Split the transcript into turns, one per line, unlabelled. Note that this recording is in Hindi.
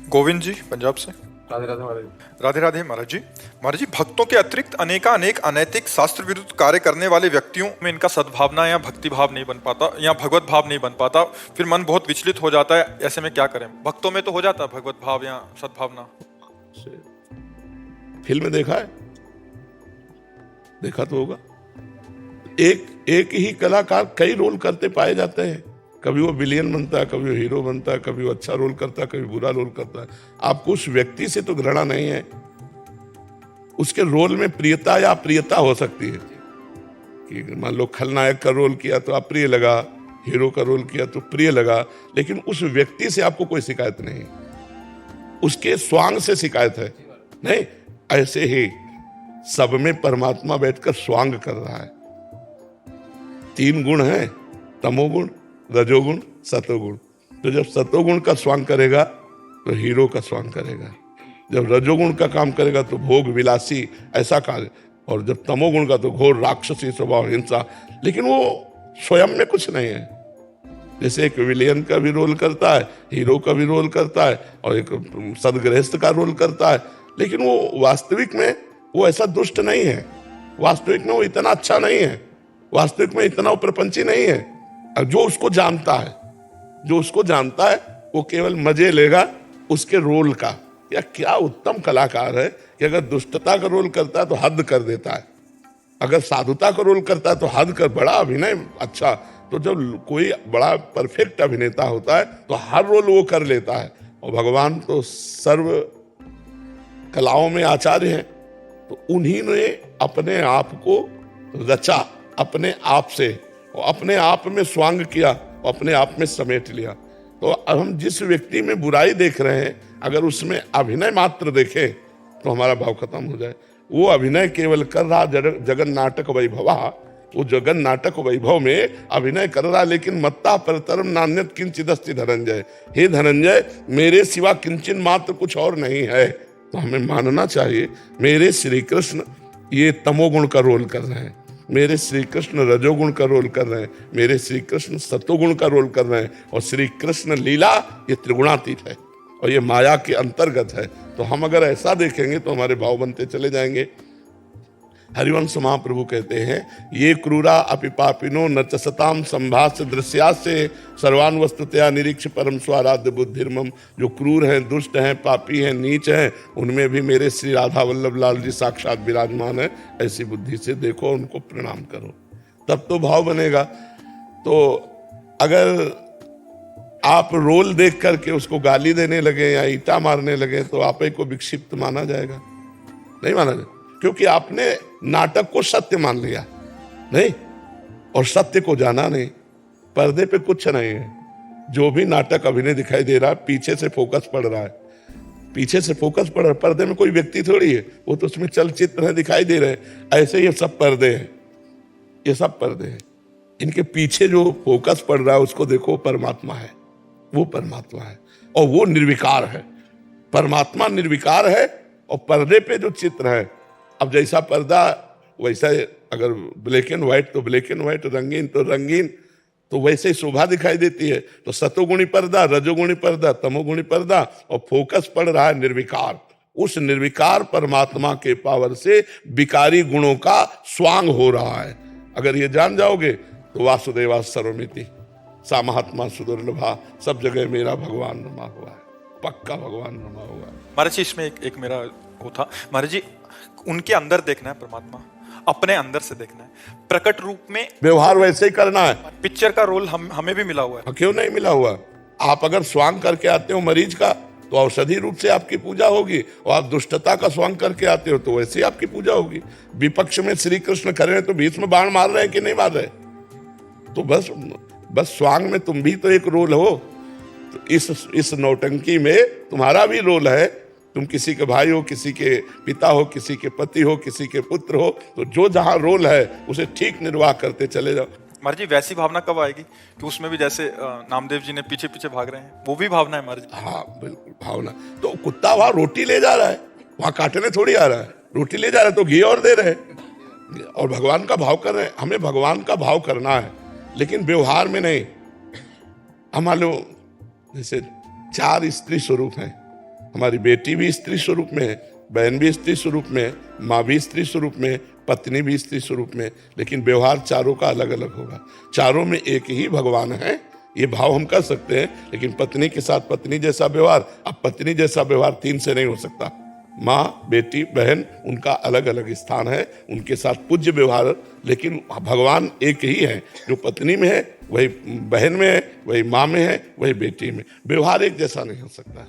गोविंद जी पंजाब से।
राधे राधे महाराज जी।
राधे राधे महाराज जी। महाराज जी, भक्तों के अतिरिक्त अनेक अनैतिक शास्त्र विरुद्ध कार्य करने वाले व्यक्तियों में इनका सद्भावना या भक्ति भाव नहीं बन पाता या भगवत भाव नहीं बन पाता, फिर मन बहुत विचलित हो जाता है। ऐसे में क्या करें? भक्तों में तो हो जाता है भगवत भाव या सद्भावना।
फिल्म देखा है? देखा तो होगा। एक ही कलाकार कई रोल करते पाए जाते हैं। कभी वो विलेन बनता है, कभी वो हीरो बनता है, कभी वो अच्छा रोल करता है, कभी बुरा रोल करता है। आपको उस व्यक्ति से तो घृणा नहीं है, उसके रोल में प्रियता या अप्रियता हो सकती है कि मान लो खलनायक का रोल किया तो अप्रिय लगा, हीरो का रोल किया तो प्रिय लगा, लेकिन उस व्यक्ति से आपको कोई शिकायत नहीं, उसके स्वांग से शिकायत है। नहीं, ऐसे ही सब में परमात्मा बैठकर स्वांग कर रहा है। 3 गुण हैं, तमोगुण, रजोगुण, सतोगुण। तो जब सतोगुण का स्वांग करेगा तो हीरो का स्वांग करेगा, जब रजोगुण का काम करेगा तो भोग विलासी ऐसा कार्य, और जब तमोगुण का तो घोर राक्षसी स्वभाव, हिंसा। लेकिन वो स्वयं में कुछ नहीं है। जैसे एक विलेन का भी रोल करता है, हीरो का भी रोल करता है, और एक सदगृहस्थ का रोल करता है, लेकिन वो वास्तविक में वो ऐसा दुष्ट नहीं है, वास्तविक में वो इतना अच्छा नहीं है, वास्तविक में इतना प्रपंची नहीं है। जो उसको जानता है वो केवल मजे लेगा उसके रोल का। या क्या उत्तम कलाकार है कि अगर दुष्टता का रोल करता है तो हद कर देता है, अगर साधुता का रोल करता है तो हद कर, बड़ा अभिनय अच्छा। तो जब कोई बड़ा परफेक्ट अभिनेता होता है तो हर रोल वो कर लेता है। और भगवान तो सर्व कलाओं में आचार्य हैं, तो उन्हीं ने अपने आप को रचा, अपने आप से, और अपने आप में स्वांग किया, और अपने आप में समेट लिया। तो अब हम जिस व्यक्ति में बुराई देख रहे हैं, अगर उसमें अभिनय मात्र देखें तो हमारा भाव खत्म हो जाए। वो अभिनय केवल कर रहा जगन नाटक वैभवा, वो जगन नाटक वैभव में अभिनय कर रहा, लेकिन मत्ता परतरम नान्यत किंचिदस्ति धनंजय। हे धनंजय, मेरे सिवा किंचन मात्र कुछ और नहीं है। तो हमें मानना चाहिए मेरे श्री कृष्ण ये तमोगुण का रोल कर रहे हैं, मेरे श्री कृष्ण रजोगुण का रोल कर रहे हैं, मेरे श्री कृष्ण सतोगुण का रोल कर रहे हैं, और श्री कृष्ण लीला ये त्रिगुणातीत है और ये माया के अंतर्गत है। तो हम अगर ऐसा देखेंगे तो हमारे भाव बनते चले जाएंगे। हरिवंश महाप्रभु कहते हैं, ये क्रूरा अपि पापिनो न च सताम संभाष्य दृश्यास्य सर्वान वस्तुतया निरीक्ष परम स्वाराध्य बुद्धिर्मम। जो क्रूर हैं, दुष्ट हैं, पापी हैं, नीच हैं, उनमें भी मेरे श्री राधा वल्लभ लाल जी साक्षात विराजमान है। ऐसी बुद्धि से देखो, उनको प्रणाम करो, तब तो भाव बनेगा। तो अगर आप रोल देख करके उसको गाली देने लगे या ईंटा मारने लगे तो आप ही को विक्षिप्त माना जाएगा, नहीं माना जाएगा, क्योंकि आपने नाटक को सत्य मान लिया नहीं, और सत्य को जाना नहीं। पर्दे पे कुछ नहीं है। जो भी नाटक अभिनय दिखाई दे रहा है, पीछे से फोकस पड़ रहा है, पीछे से फोकस पड़ रहा है। पर्दे में कोई व्यक्ति थोड़ी है, वो तो उसमें चलचित्र है, दिखाई दे रहे हैं। ऐसे ये सब पर्दे हैं, ये सब पर्दे हैं। इनके पीछे जो फोकस पड़ रहा है उसको देखो, परमात्मा है, वो परमात्मा है, और वो निर्विकार है। परमात्मा निर्विकार है, और पर्दे पे जो चित्र है, अब जैसा पर्दा वैसा, अगर ब्लैक एंड व्हाइट तो ब्लैक एंड व्हाइट, रंगीन तो रंगीन, तो वैसे ही शोभा दिखाई देती है। तो सतोगुणी पर्दा, रजोगुणी पर्दा, तमोगुणी पर्दा, और फोकस पड़ रहा है निर्विकार। उस निर्विकार परमात्मा के पावर से विकारी गुणों का स्वांग हो रहा है। अगर ये जान जाओगे तो वासुदेवा सर्वमिति सा महात्मा सुदुर्लभा, सब जगह मेरा भगवान रमा हुआ है, पक्का भगवान रमा हुआ है।
महाराज जी, इसमें एक मेरा वो था, महाराज जी, उनके अंदर देखना है परमात्मा, अपने अंदर से देखना है, प्रकट रूप में
व्यवहार वैसे ही करना है।
पिक्चर का रोल हमें भी मिला हुआ है।
क्यों नहीं मिला हुआ? आप अगर स्वांग करके आते हो मरीज का तो औषधि रूप से आपकी पूजा होगी, और आप दुष्टता का स्वांग करके आते हो तो वैसे ही आपकी पूजा होगी। विपक्ष में श्री कृष्ण खड़े हैं तो बीच में बाण मार रहे हैं कि नहीं मार रहे? तो बस स्वांग में तुम भी तो एक रोल हो। तो इस नौटंकी में तुम्हारा भी रोल है। तुम किसी के भाई हो, किसी के पिता हो, किसी के पति हो, किसी के पुत्र हो, तो जो जहां रोल है उसे ठीक निर्वाह करते चले जाओ।
महाराज जी, वैसी भावना कब आएगी कि उसमें भी जैसे नामदेव जी ने पीछे पीछे भाग रहे हैं, वो भी भावना है महाराज जी?
हाँ बिल्कुल भावना। तो कुत्ता वहां रोटी ले जा रहा है, वहां काटने थोड़ी आ रहा है, रोटी ले जा रहा है तो घी और दे रहे हैं, और भगवान का भाव कर रहे हैं। हमें भगवान का भाव करना है, लेकिन व्यवहार में नहीं। हम मान लो जैसे 4 स्त्री स्वरूप हैं, हमारी बेटी भी स्त्री स्वरूप में है, बहन भी स्त्री स्वरूप में है, माँ भी स्त्री स्वरूप में है, पत्नी भी स्त्री स्वरूप में है, लेकिन व्यवहार चारों का अलग अलग होगा। चारों में एक ही भगवान है, ये भाव हम कर सकते हैं, लेकिन पत्नी के साथ पत्नी जैसा व्यवहार, अब पत्नी जैसा व्यवहार 3 से नहीं हो सकता। माँ, बेटी, बहन, उनका अलग अलग स्थान है, उनके साथ पूज्य व्यवहार, लेकिन भगवान एक ही है। जो पत्नी में है वही बहन में है, वही माँ में है, वही बेटी में। व्यवहार एक जैसा नहीं हो सकता।